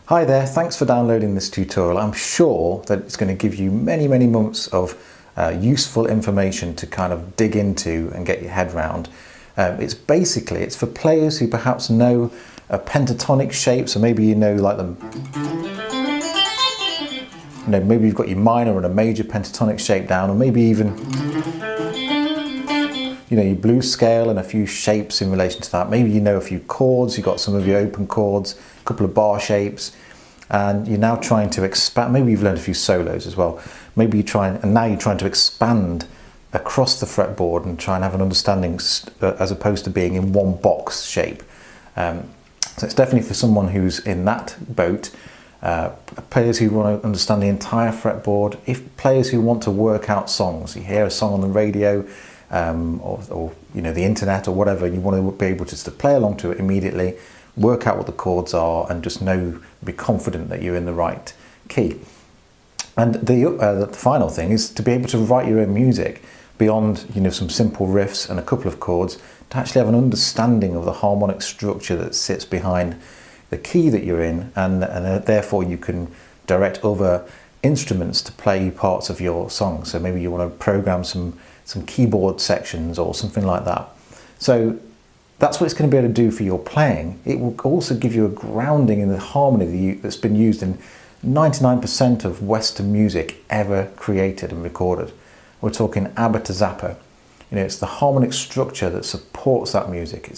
Hi there, thanks for downloading this tutorial. I'm sure that it's going to give you many months of useful information to kind of dig into and get your head round. It's for players who perhaps know pentatonic shapes, or maybe you know like them. You know, maybe you've got your minor and a major pentatonic shape down, or maybe even your blues scale and a few shapes in relation to that. Maybe you know a few chords, you've got some of your open chords, a couple of bar shapes, and you're now trying to expand. Maybe you've learned a few solos as well. Maybe now you're trying to expand across the fretboard and try and have an understanding as opposed to being in one box shape. So it's definitely for someone who's in that boat. Players who want to understand the entire fretboard, players who want to work out songs. You hear a song on the radio, or the internet or whatever, and you want to be able just to play along to it immediately, work out what the chords are, and just be confident that you're in the right key. And the final thing is to be able to write your own music beyond some simple riffs and a couple of chords, to actually have an understanding of the harmonic structure that sits behind the key that you're in, and therefore you can direct other instruments to play parts of your song. So maybe you want to program some keyboard sections or something like that. So that's what it's going to be able to do for your playing. It will also give you a grounding in the harmony that's been used in 99% of Western music ever created and recorded. We're talking ABBA to Zappa. It's the harmonic structure that supports that music.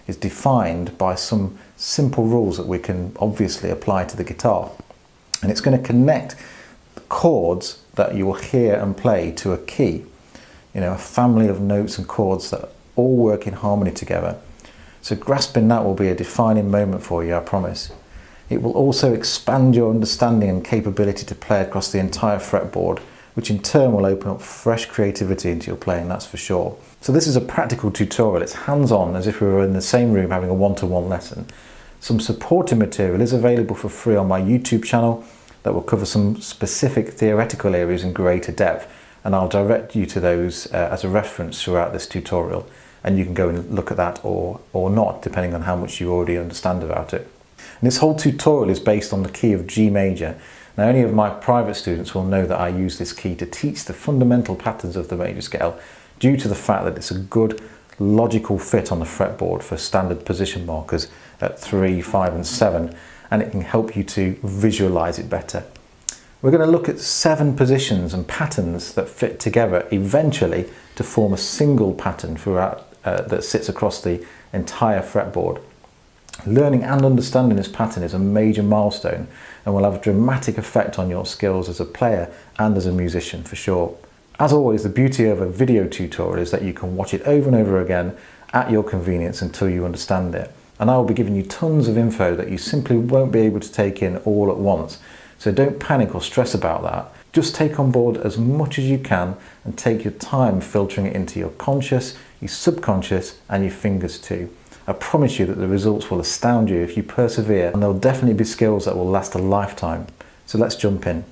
It's defined by some simple rules that we can obviously apply to the guitar. And it's going to connect the chords that you will hear and play to a key. A family of notes and chords that all work in harmony together. So grasping that will be a defining moment for you, I promise. It will also expand your understanding and capability to play across the entire fretboard, which in turn will open up fresh creativity into your playing, that's for sure. So this is a practical tutorial. It's hands-on, as if we were in the same room having a one-to-one lesson. Some supporting material is available for free on my YouTube channel that will cover some specific theoretical areas in greater depth, and I'll direct you to those as a reference throughout this tutorial, and you can go and look at that or not, depending on how much you already understand about it. And this whole tutorial is based on the key of G major. Now, any of my private students will know that I use this key to teach the fundamental patterns of the major scale, due to the fact that it's a good logical fit on the fretboard for standard position markers at 3, 5 and 7, and it can help you to visualize it better. We're going to look at 7 positions and patterns that fit together eventually to form a single pattern throughout that sits across the entire fretboard. Learning and understanding this pattern is a major milestone and will have a dramatic effect on your skills as a player and as a musician for sure. As always, the beauty of a video tutorial is that you can watch it over and over again at your convenience until you understand it. And I will be giving you tons of info that you simply won't be able to take in all at once. So don't panic or stress about that. Just take on board as much as you can and take your time filtering it into your conscious, your subconscious and your fingers too. I promise you that the results will astound you if you persevere, and there'll definitely be skills that will last a lifetime. So let's jump in.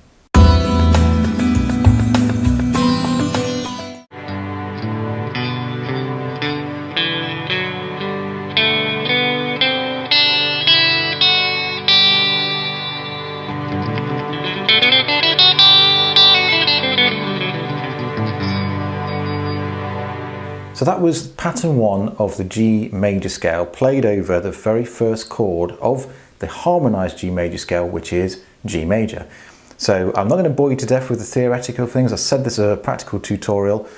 So that was pattern 1 of the G major scale, played over the very first chord of the harmonized G major scale, which is G major. So I'm not going to bore you to death with the theoretical things. I said this is a practical tutorial.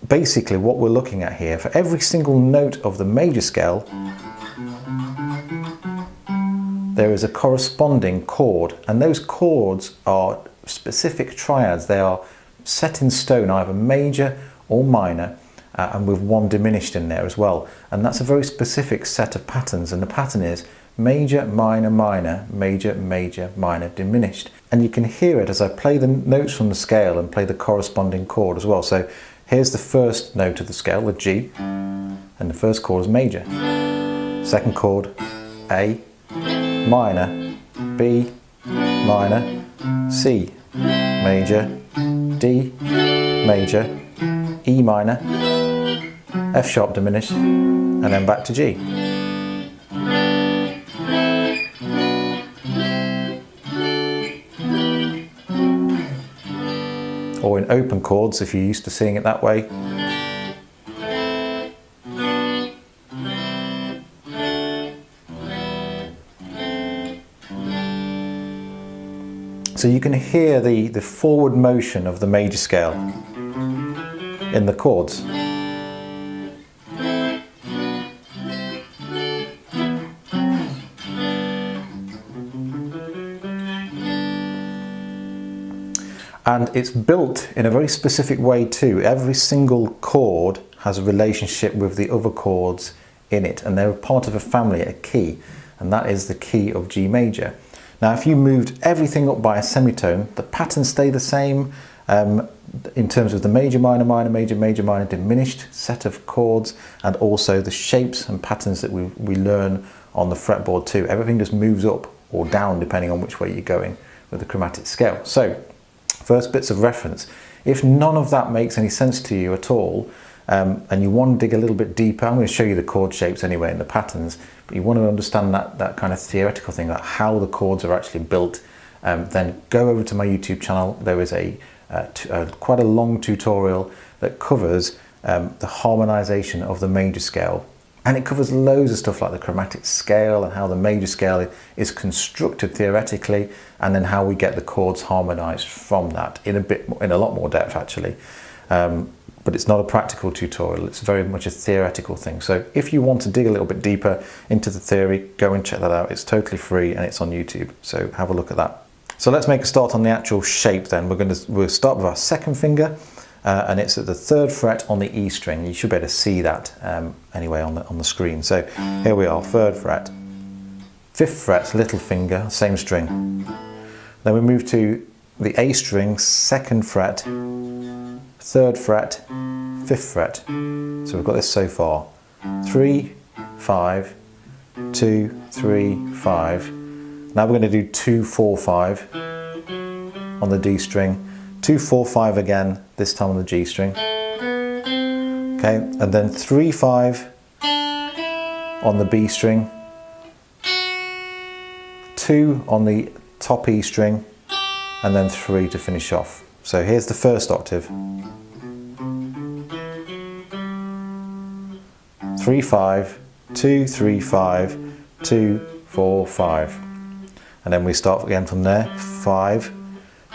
Basically what we're looking at here, for every single note of the major scale, there is a corresponding chord, and those chords are specific triads. They are set in stone, either major or minor, and with one diminished in there as well. And that's a very specific set of patterns, and the pattern is major, minor, minor, major, major, minor, diminished. And you can hear it as I play the notes from the scale and play the corresponding chord as well. So here's the first note of the scale, the G, and the first chord is major. Second chord, A, minor, B, minor, C, major, D, major, E minor, F sharp diminished, and then back to G. or in open chords if you're used to seeing it that way. So you can hear the forward motion of the major scale in the chords. And it's built in a very specific way too. Every single chord has a relationship with the other chords in it, and they're part of a family, a key, and that is the key of G major. Now if you moved everything up by a semitone, the patterns stay the same in terms of the major, minor, minor, major, major, minor, diminished set of chords, and also the shapes and patterns that we learn on the fretboard too. Everything just moves up or down depending on which way you're going with the chromatic scale. So first bits of reference. If none of that makes any sense to you at all, and you want to dig a little bit deeper, I'm going to show you the chord shapes anyway and the patterns, but you want to understand that kind of theoretical thing, about how the chords are actually built, then go over to my YouTube channel. There is quite a long tutorial that covers the harmonization of the major scale, and it covers loads of stuff like the chromatic scale and how the major scale is constructed theoretically, and then how we get the chords harmonized from that in a lot more depth actually. But it's not a practical tutorial, it's very much a theoretical thing. So if you want to dig a little bit deeper into the theory, go and check that out. It's totally free and it's on YouTube, so have a look at that. So let's make a start on the actual shape then. We'll start with our second finger, and it's at the 3rd fret on the E string. You should be able to see that anyway on the screen. So here we are, 3rd fret, 5th fret, little finger, same string. Then we move to the A string, 2nd fret, 3rd fret, 5th fret. So we've got this so far. 3, 5, 2, 3, 5. Now we're going to do 2, 4, 5 on the D string, 2, 4, 5 again, this time on the G string. Okay, and then 3, 5 on the B string, 2 on the top E string, and then 3 to finish off. So here's the first octave. 3, 5, 2, 3, 5, 2, 4, 5. And then we start again from there. 5,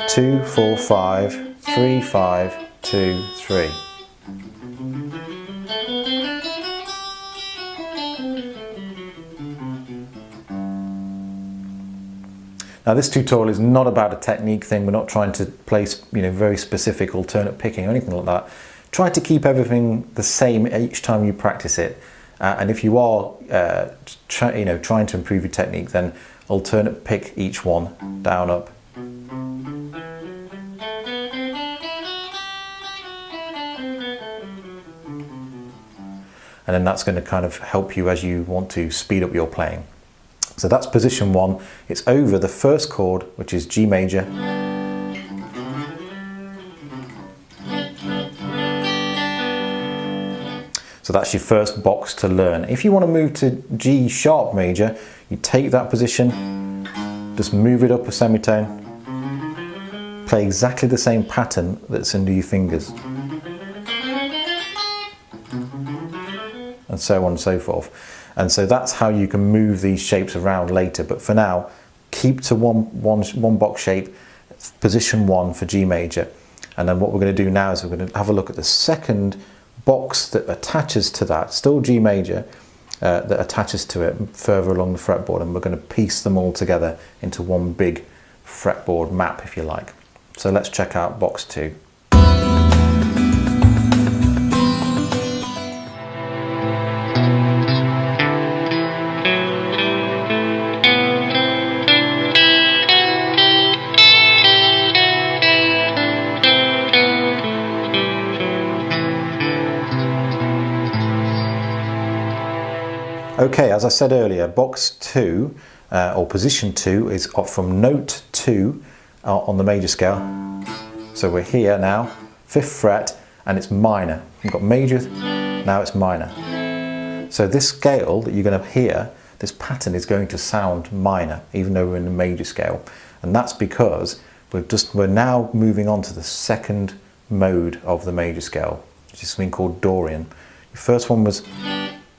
2, 4, 5, 3, 5, 2, 3. Now this tutorial is not about a technique thing. We're not trying to place very specific alternate picking or anything like that. Try to keep everything the same each time you practice it. And if you are trying to improve your technique, then alternate pick each one, down, up. And then that's going to kind of help you as you want to speed up your playing. So that's position 1. It's over the first chord, which is G major. So that's your first box to learn. If you want to move to G sharp major, you take that position, just move it up a semitone, play exactly the same pattern that's under your fingers, and so on and so forth. And so that's how you can move these shapes around later. But for now, keep to one box shape, position 1 for G major. And then what we're going to do now is we're going to have a look at the second box that attaches to that, still G major, that attaches to it further along the fretboard, and we're going to piece them all together into one big fretboard map, if you like. So let's check out box 2. Okay, as I said earlier, box 2, or position 2, is from note 2 on the major scale. So we're here now, 5th fret, and it's minor. We've got major, now it's minor. So this scale that you're going to hear, this pattern is going to sound minor, even though we're in the major scale. And that's because we're now moving on to the second mode of the major scale, which is something called Dorian. The first one was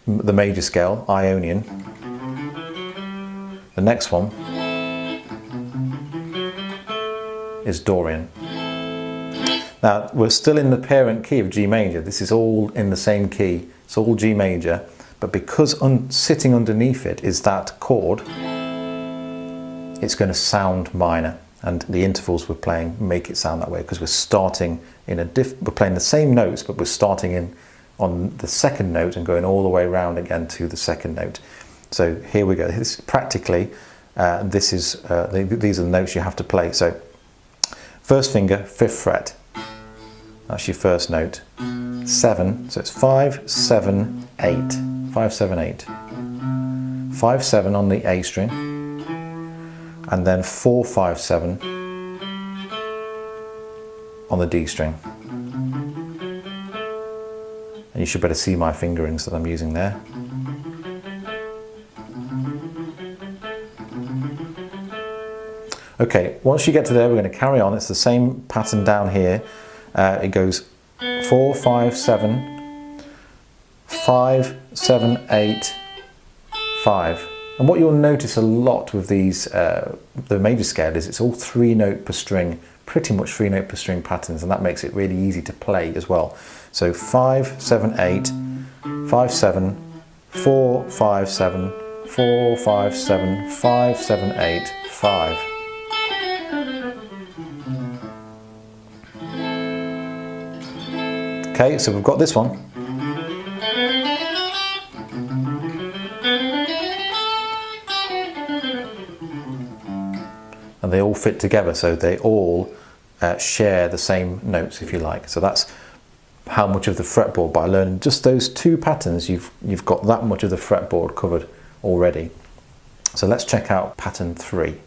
the major scale, Ionian. The next one is Dorian. Now we're still in the parent key of G major. This is all in the same key. It's all G major, but because sitting underneath it is that chord, it's going to sound minor, and the intervals we're playing make it sound that way because we're starting in we're playing the same notes, but we're starting on the second note and going all the way around again to the second note. So here we go. This practically, these are the notes you have to play. So first finger, 5th fret. That's your first note. 7. So it's 5, 7, 8. 5, 7, 8. 5, 7 on the A string, and then 4, 5, 7 on the D string. And you should better see my fingerings that I'm using there. Okay, once you get to there, we're going to carry on. It's the same pattern down here. It goes 4, 5, 7, 5, 7, 8, 5. And what you'll notice a lot with these, the major scale, is it's all 3 note per string, pretty much 3 note per string patterns, and that makes it really easy to play as well. So 5, 7, 8, 5, 7, 4, 5, 7, 4, 5, 7, 5, 7, 8, 5. Okay, so we've got this one. And they all fit together, so they all share the same notes, if you like. So that's how much of the fretboard, by learning just those 2 patterns, you've got that much of the fretboard covered already. So let's check out pattern 3.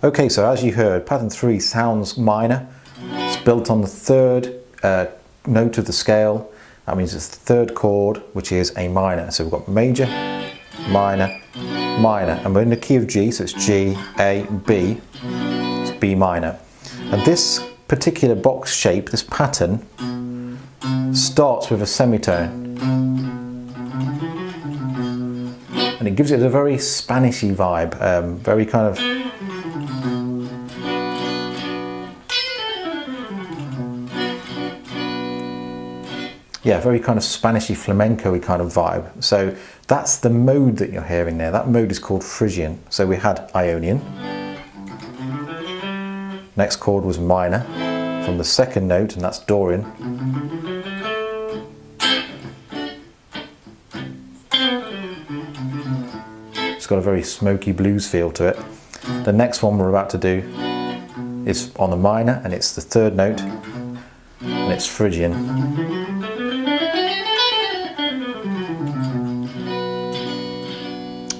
Okay, so as you heard, pattern 3 sounds minor. It's built on the 3rd note of the scale. That means it's the 3rd chord, which is a minor. So we've got major, minor, minor. And we're in the key of G, so it's G, A, B. It's B minor. And this particular box shape, this pattern, starts with a semitone. And it gives it a very Spanishy vibe, very kind of very kind of Spanishy flamenco-y kind of vibe. So that's the mode that you're hearing there. That mode is called Phrygian. So we had Ionian. Next chord was minor from the 2nd note, and that's Dorian. It's got a very smoky blues feel to it. The next one we're about to do is on the minor, and it's the 3rd note, and it's Phrygian.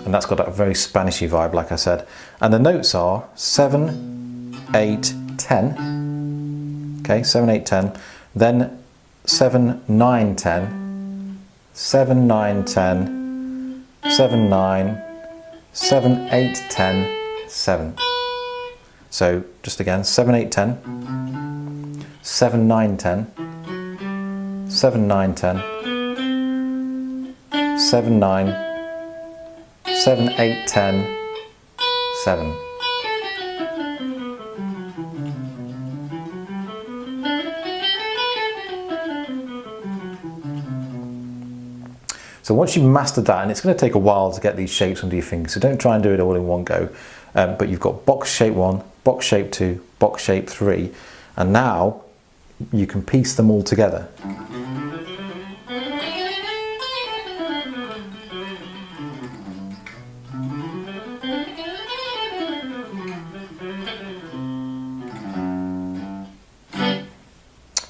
And that's got that very Spanishy vibe, like I said. And the notes are 7, 8, 10. Okay, 7, 8, 10. Then 7, 9, 10. 7, 9, 10. 7, 9. 7, 8, 10. 7. So just again, 7, 8, 10. 7, 9, 10. 7, 9, 10. 7, 9. 7, 8, 10, 7. So once you've mastered that, and it's going to take a while to get these shapes under your fingers, so don't try and do it all in one go, but you've got box shape 1, box shape 2, box shape 3, and now you can piece them all together.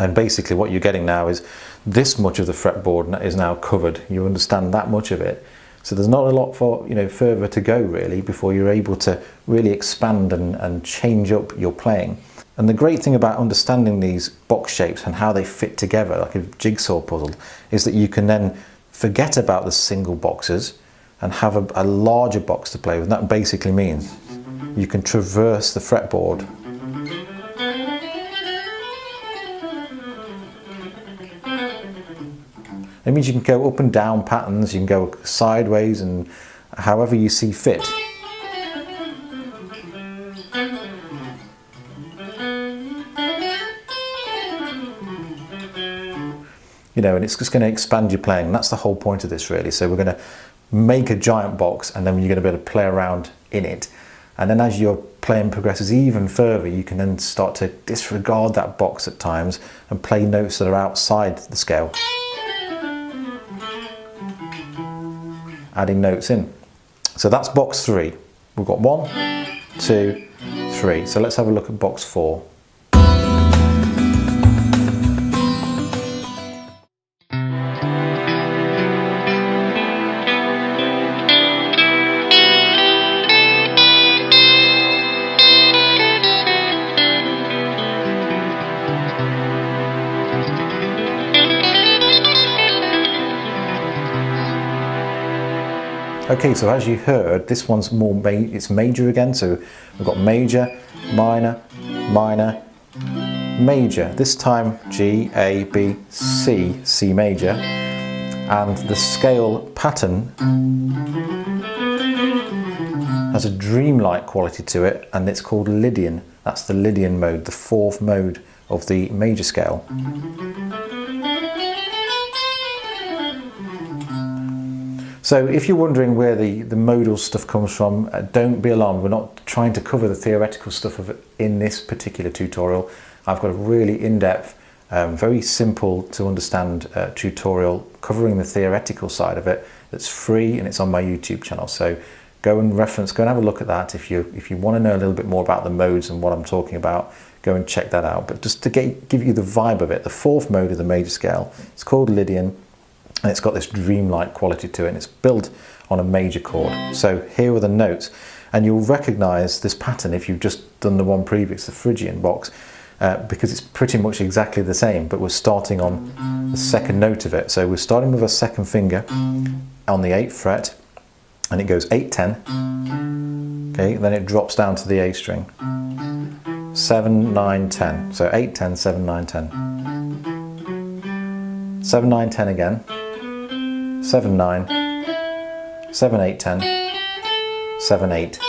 And basically what you're getting now is this much of the fretboard is now covered. You understand that much of it. So there's not a lot for, further to go really before you're able to really expand and change up your playing. And the great thing about understanding these box shapes and how they fit together like a jigsaw puzzle is that you can then forget about the single boxes and have a larger box to play with. And that basically means you can traverse the fretboard. It means you can go up and down patterns, you can go sideways and however you see fit. And it's just going to expand your playing. And that's the whole point of this really. So we're going to make a giant box and then you're going to be able to play around in it. And then as your playing progresses even further, you can then start to disregard that box at times and play notes that are outside the scale. Adding notes in. So that's box 3. We've got 1, 2, 3. So let's have a look at box 4. Okay, so as you heard, this one's it's major again. So we've got major, minor, minor, major. This time G, A, B, C, C major. And the scale pattern has a dreamlike quality to it, and it's called Lydian. That's the Lydian mode, the 4th mode of the major scale. So if you're wondering where the modal stuff comes from, don't be alarmed. We're not trying to cover the theoretical stuff of it in this particular tutorial. I've got a really in-depth, very simple to understand tutorial covering the theoretical side of it that's free, and it's on my YouTube channel. So go and have a look at that. If you want to know a little bit more about the modes and what I'm talking about, go and check that out. But just to give you the vibe of it, the 4th mode of the major scale, it's called Lydian. And it's got this dreamlike quality to it, and it's built on a major chord. So here are the notes, and you'll recognize this pattern if you've just done the one previous, the Phrygian box, because it's pretty much exactly the same, but we're starting on the 2nd note of it. So we're starting with a 2nd finger on the 8th fret, and it goes 8, 10. Okay, then it drops down to the A string. 7, 9, 10. So 8, 10, 7, 9, 10. 7, 9, 10 again. 7, 9, 7, 8, 10, 7, 8.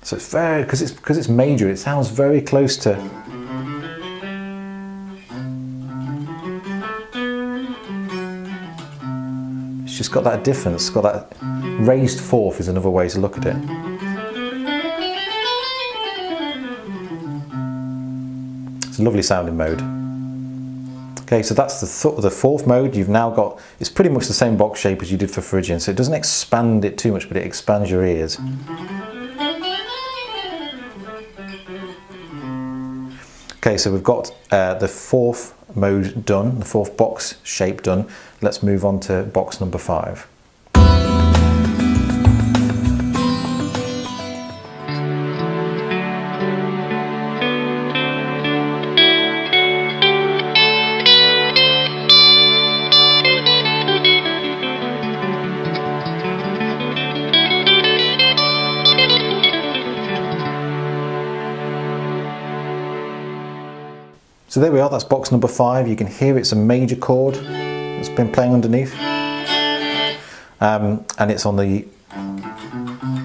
So it's very, because it's major, it sounds very close to. It's just got that difference, got that raised 4th is another way to look at it. It's a lovely sounding mode. Okay, so that's the 4th mode. You've now got, it's pretty much the same box shape as you did for Phrygian, so it doesn't expand it too much, but it expands your ears. Okay, so we've got the 4th mode done, the 4th box shape done. Let's move on to box number 5. So there we are, that's box number 5. You can hear it's a major chord that's been playing underneath. And it's on the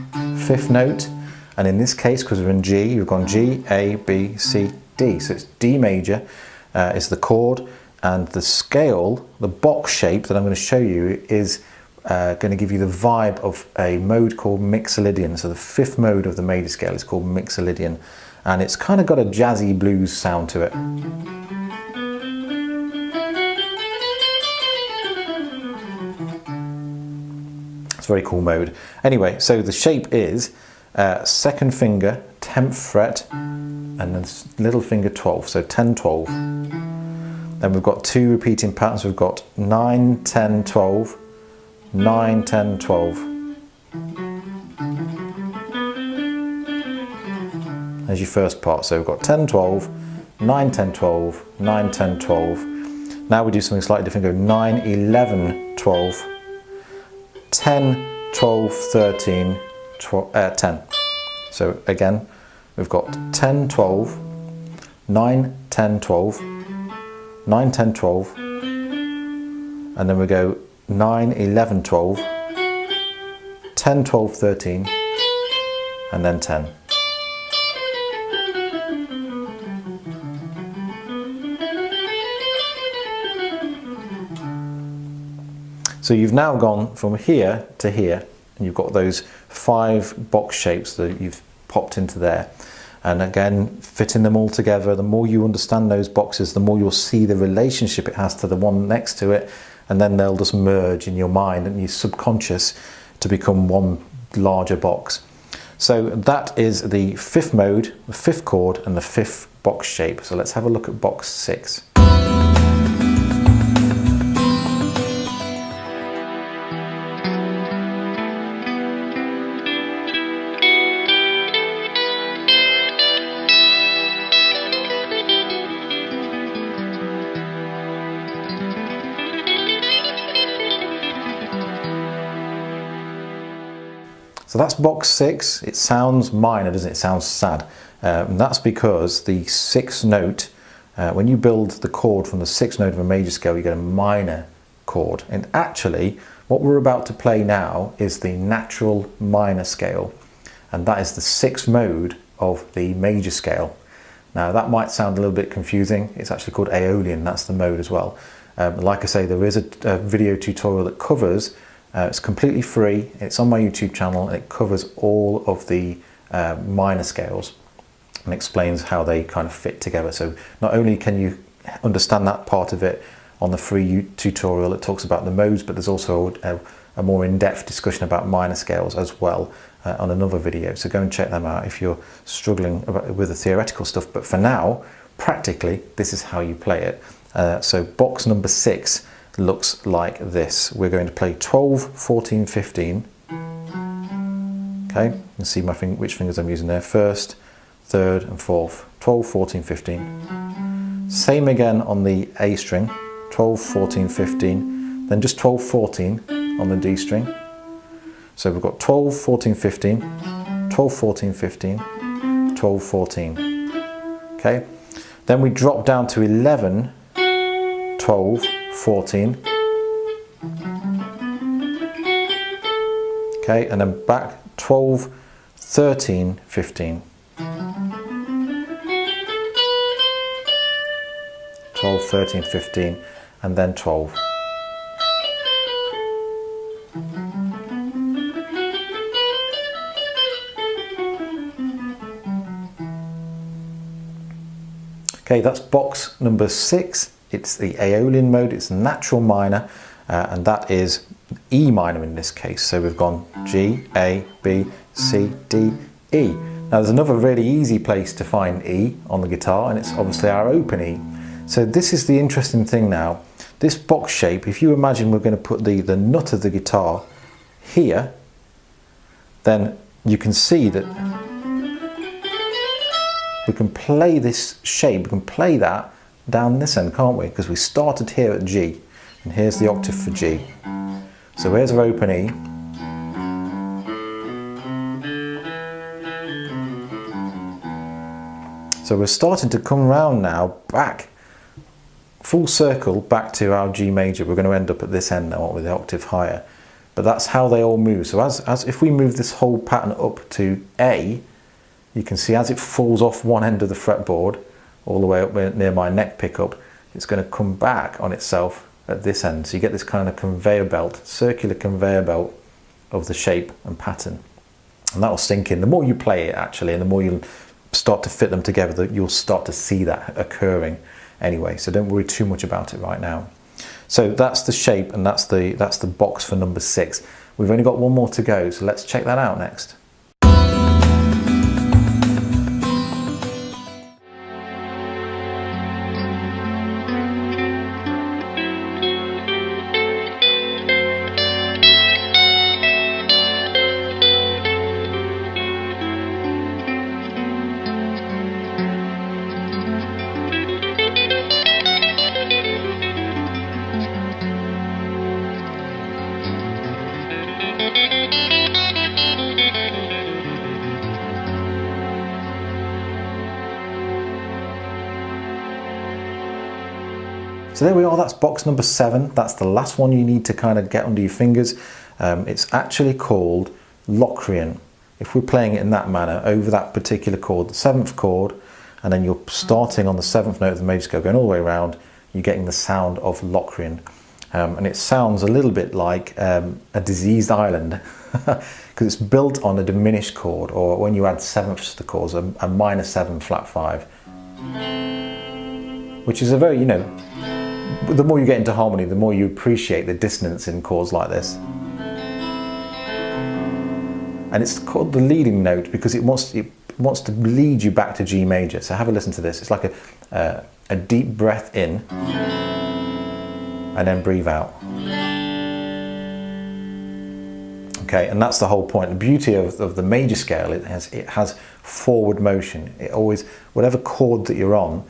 5th note. And in this case, because we're in G, you've gone G, A, B, C, D. So it's D major is the chord, and the scale, the box shape that I'm going to show you is going to give you the vibe of a mode called Mixolydian. So the 5th mode of the major scale is called Mixolydian. And it's kind of got a jazzy blues sound to it. a very cool mode. Anyway, so the shape is second finger, 10th fret, and then little finger 12, so 10, 12. Then we've got two repeating patterns. We've got 9, 10, 12, 9, 10, 12. There's your first part. So we've got 10, 12, 9, 10, 12, 9, 10, 12. Now we do something slightly different. Go 9, 11, 12, 10, 12, 13, 10. So again, we've got 10, 12, 9, 10, 12, 9, 10, 12, and then we go 9, 11, 12, 10, 12, 13, and then 10. So you've now gone from here to here, and you've got those 5 box shapes that you've popped into there. And again, fitting them all together, the more you understand those boxes, the more you'll see the relationship it has to the one next to it, and then they'll just merge in your mind and your subconscious to become one larger box. So that is the 5th mode, the 5th chord, and the 5th box shape. So let's have a look at box 6. So that's box 6. It sounds minor, doesn't it? It sounds sad. And that's because the 6th note, when you build the chord from the 6th note of a major scale, you get a minor chord. And actually, what we're about to play now is the natural minor scale. And that is the 6th mode of the major scale. Now, that might sound a little bit confusing. It's actually called Aeolian. That's the mode as well. Like I say, there is a video tutorial that covers. It's completely free, it's on my YouTube channel, and it covers all of the minor scales and explains how they kind of fit together. So not only can you understand that part of it on the free tutorial, it talks about the modes, but there's also a more in-depth discussion about minor scales as well on another video. So go and check them out if you're struggling with the theoretical stuff. But for now, practically, this is how you play it. So box number 6 looks like this. We're going to play 12, 14, 15. Okay, you can see which fingers I'm using there. 1st, 3rd and 4th. 12, 14, 15. Same again on the A string. 12, 14, 15. Then just 12, 14 on the D string. So we've got 12, 14, 15. 12, 14, 15. 12, 14. Okay, then we drop down to 11, 12, 14. Okay, and then back 12, 13, 15. 12, 13, 15, and then 12. Okay, that's box number 6. It's the Aeolian mode, it's natural minor, and that is E minor in this case. So we've gone G, A, B, C, D, E. Now there's another really easy place to find E on the guitar, and it's obviously our open E. So this is the interesting thing now. This box shape, if you imagine we're going to put the nut of the guitar here, then you can see that we can play this shape, we can play that down this end, can't we? Because we started here at G, and here's the octave for G. So here's our open E. So we're starting to come round now, back, full circle, back to our G major. We're going to end up at this end now with the octave higher. But that's how they all move. So as if we move this whole pattern up to A, you can see as it falls off one end of the fretboard, all the way up near my neck pickup, it's going to come back on itself at this end. So you get this kind of conveyor belt, circular conveyor belt of the shape and pattern. And that will sink in. The more you play it actually, and the more you start to fit them together, you'll start to see that occurring anyway. So don't worry too much about it right now. So that's the shape, and that's the box for number 6. We've only got one more to go, so let's check that out next. So there we are, that's box number 7. That's the last one you need to kind of get under your fingers. It's actually called lydian. If we're playing it in that manner, over that particular chord, the 7th chord, and then you're starting on the 7th note of the major scale, going all the way around, you're getting the sound of lydian. And it sounds a little bit like a diseased island, because it's built on a diminished chord, or when you add 7ths to the chords, a minor 7 flat 5. Which is a very, the more you get into harmony, the more you appreciate the dissonance in chords like this. And it's called the leading note because it wants to lead you back to G major. So have a listen to this. It's like a deep breath in and then breathe out. Okay, and that's the whole point. The beauty of the major scale, it has forward motion. It always, whatever chord that you're on,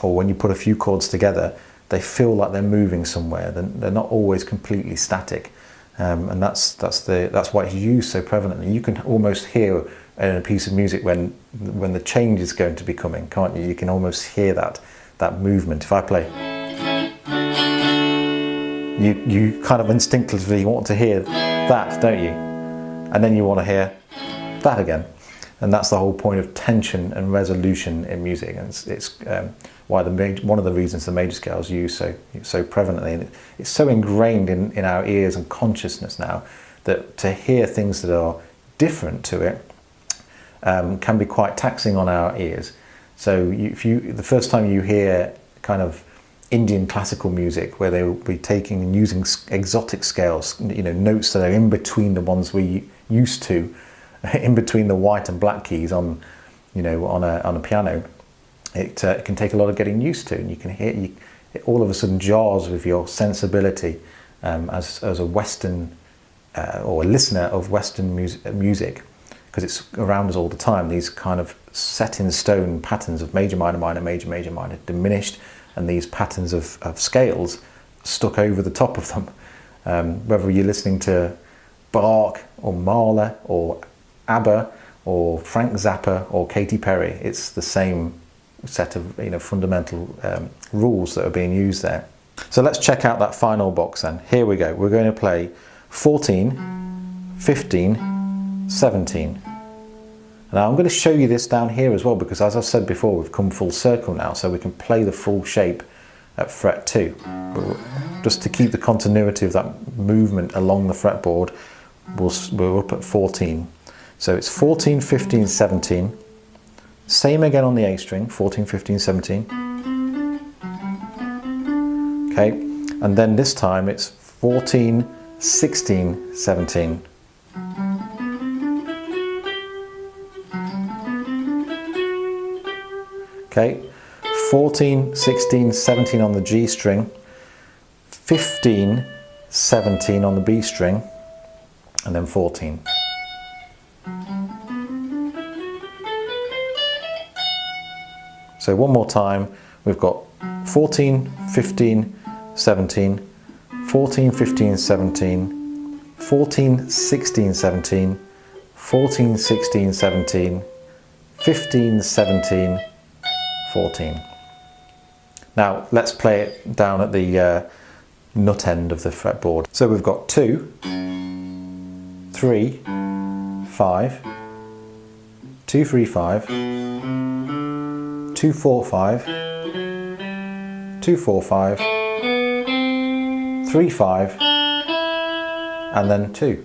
or when you put a few chords together, they feel like they're moving somewhere. They're not always completely static, and that's why it's used so prevalently. You can almost hear in a piece of music when the change is going to be coming, can't you? You can almost hear that movement. If I play, you kind of instinctively want to hear that, don't you? And then you want to hear that again. And that's the whole point of tension and resolution in music, and it's why one of the reasons the major scale is used so prevalently. And it's so ingrained in our ears and consciousness now that to hear things that are different to it can be quite taxing on our ears. So the first time you hear kind of Indian classical music, where they will be taking and using exotic scales, notes that are in between the ones we used to, in between the white and black keys on a piano, it can take a lot of getting used to, and you can hear it all of a sudden jars with your sensibility as a Western or a listener of Western music, because it's around us all the time. These kind of set in stone patterns of major, minor, minor, major, major, minor, diminished, and these patterns of scales stuck over the top of them. Whether you're listening to Bach or Mahler or ABBA or Frank Zappa or Katy Perry, it's the same set of fundamental rules that are being used there. So let's check out that final box then. Here we go. We're going to play 14, 15, 17. Now I'm going to show you this down here as well, because as I've said before, we've come full circle now, so we can play the full shape at fret 2. Just to keep the continuity of that movement along the fretboard, we're up at 14. So it's 14, 15, 17. Same again on the A string, 14, 15, 17. Okay, and then this time it's 14, 16, 17. Okay, 14, 16, 17 on the G string, 15, 17 on the B string, and then 14. So one more time, we've got 14, 15, 17, 14, 15, 17, 14, 16, 17, 14, 16, 17, 15, 17, 14. Now let's play it down at the nut end of the fretboard. So we've got 2, 3, 5, 2, 3, 5, 2, 4, 5, 2, 4, 5, 3, 5, and then 2.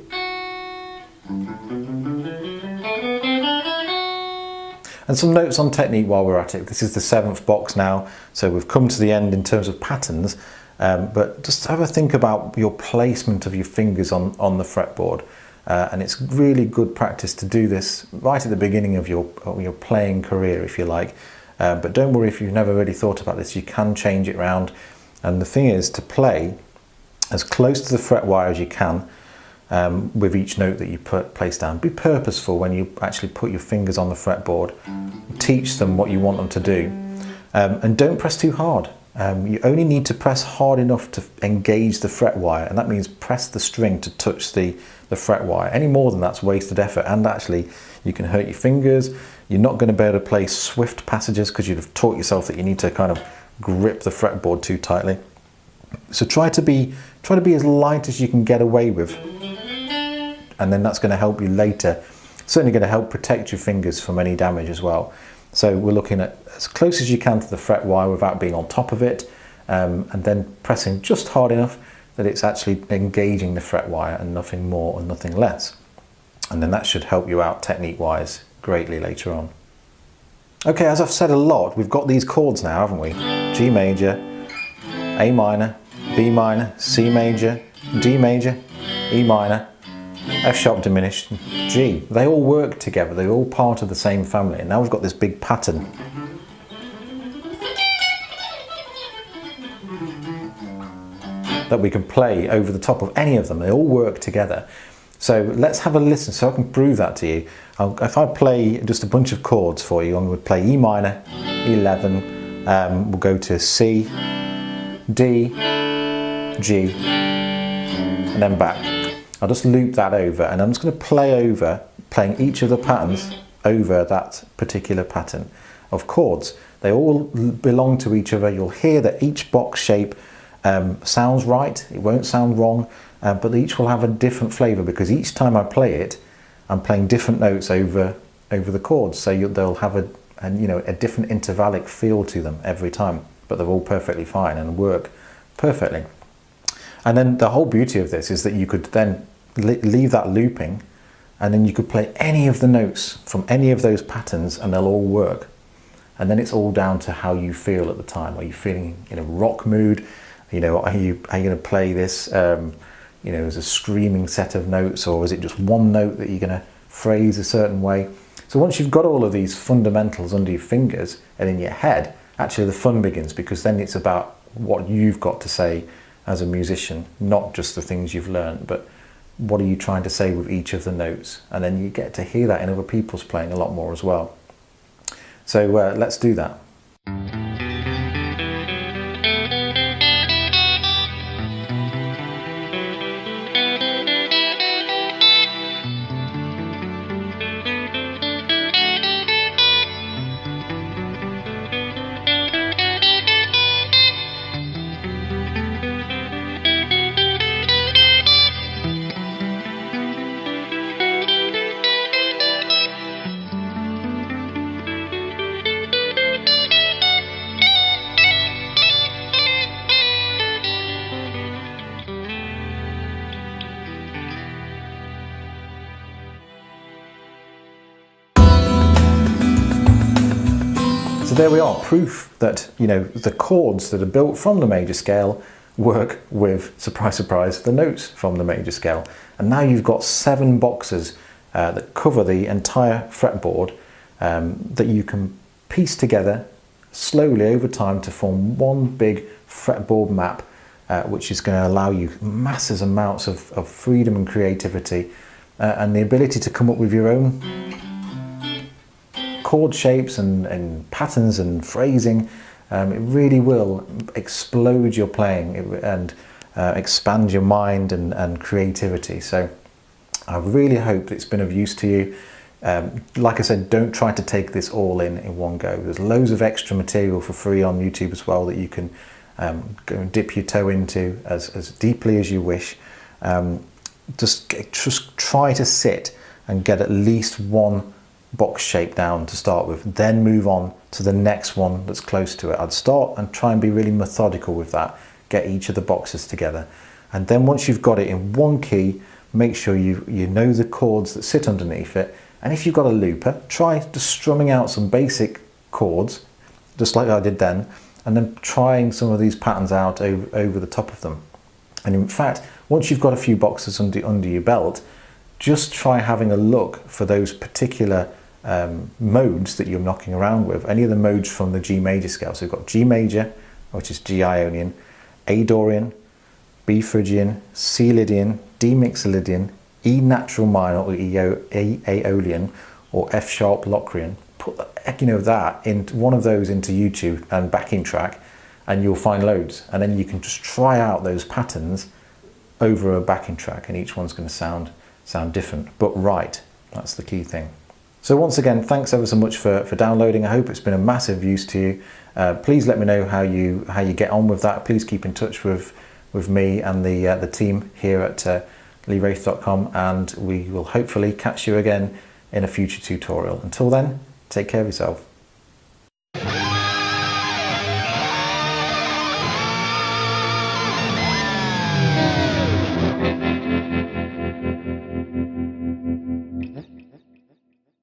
And some notes on technique while we're at it. This is the 7th box now, so we've come to the end in terms of patterns. But just have a think about your placement of your fingers on the fretboard. And it's really good practice to do this right at the beginning of your playing career, if you like. But don't worry if you've never really thought about this, you can change it around. And the thing is to play as close to the fret wire as you can with each note that you place down. Be purposeful when you actually put your fingers on the fretboard. Teach them what you want them to do. And don't press too hard. You only need to press hard enough to engage the fret wire, and that means press the string to touch the fret wire. Any more than that's wasted effort, and actually you can hurt your fingers. You're not going to be able to play swift passages because you'd have taught yourself that you need to kind of grip the fretboard too tightly. So try to be as light as you can get away with, and then that's going to help you later. Certainly going to help protect your fingers from any damage as well. So we're looking at as close as you can to the fret wire without being on top of it, and then pressing just hard enough that it's actually engaging the fret wire and nothing more and nothing less. And then that should help you out technique-wise greatly later on. Okay, as I've said a lot, we've got these chords now, haven't we? G major, A minor, B minor, C major, D major, E minor, F sharp diminished, G. They all work together, they're all part of the same family. And now we've got this big pattern. That we can play over the top of any of them. They all work together. So let's have a listen so I can prove that to you. If I play just a bunch of chords for you, I'm going to play E minor, E11, we'll go to C, D, G, and then back. I'll just loop that over, and I'm just going to playing each of the patterns over that particular pattern of chords. They all belong to each other. You'll hear that each box shape sounds right, it won't sound wrong, but each will have a different flavour because each time I play it, I'm playing different notes over the chords. So they'll have a different intervallic feel to them every time, but they're all perfectly fine and work perfectly. And then the whole beauty of this is that you could then leave that looping, and then you could play any of the notes from any of those patterns and they'll all work. And then it's all down to how you feel at the time. Are you feeling in a rock mood? You know, are you going to play this as a screaming set of notes, or is it just one note that you're going to phrase a certain way? So once you've got all of these fundamentals under your fingers and in your head, actually the fun begins, because then it's about what you've got to say as a musician, not just the things you've learned, but what are you trying to say with each of the notes? And then you get to hear that in other people's playing a lot more as well. So let's do that. So there we are, proof that the chords that are built from the major scale work with, surprise surprise, the notes from the major scale. And now you've got 7 boxes that cover the entire fretboard that you can piece together slowly over time to form one big fretboard map, which is going to allow you massive amounts of freedom and creativity and the ability to come up with your own chord shapes and patterns and phrasing. It really will explode your playing and expand your mind and creativity. So I really hope it's been of use to you. Like I said, don't try to take this all in one go. There's loads of extra material for free on YouTube as well that you can go and dip your toe into as deeply as you wish. Just try to sit and get at least one box shape down to start with, then move on to the next one that's close to it. I'd start and try and be really methodical with that, get each of the boxes together, and then once you've got it in one key, make sure you know the chords that sit underneath it. And if you've got a looper, try just strumming out some basic chords just like I did then, and then trying some of these patterns out over the top of them. And in fact, once you've got a few boxes under your belt, just try having a look for those particular modes that you're knocking around with. Any of the modes from the G major scale. So we've got G major, which is G Ionian, A Dorian, B Phrygian, C Lydian, D Mixolydian, E natural minor or E Aeolian, or F sharp Locrian. Put that in one of those into YouTube and backing track, and you'll find loads. And then you can just try out those patterns over a backing track, and each one's going to sound different, but right. That's the key thing. So once again, thanks ever so much for downloading. I hope it's been a massive use to you. Please let me know how you get on with that. Please keep in touch with me and the team here at Wrathe.com, and we will hopefully catch you again in a future tutorial. Until then, take care of yourself.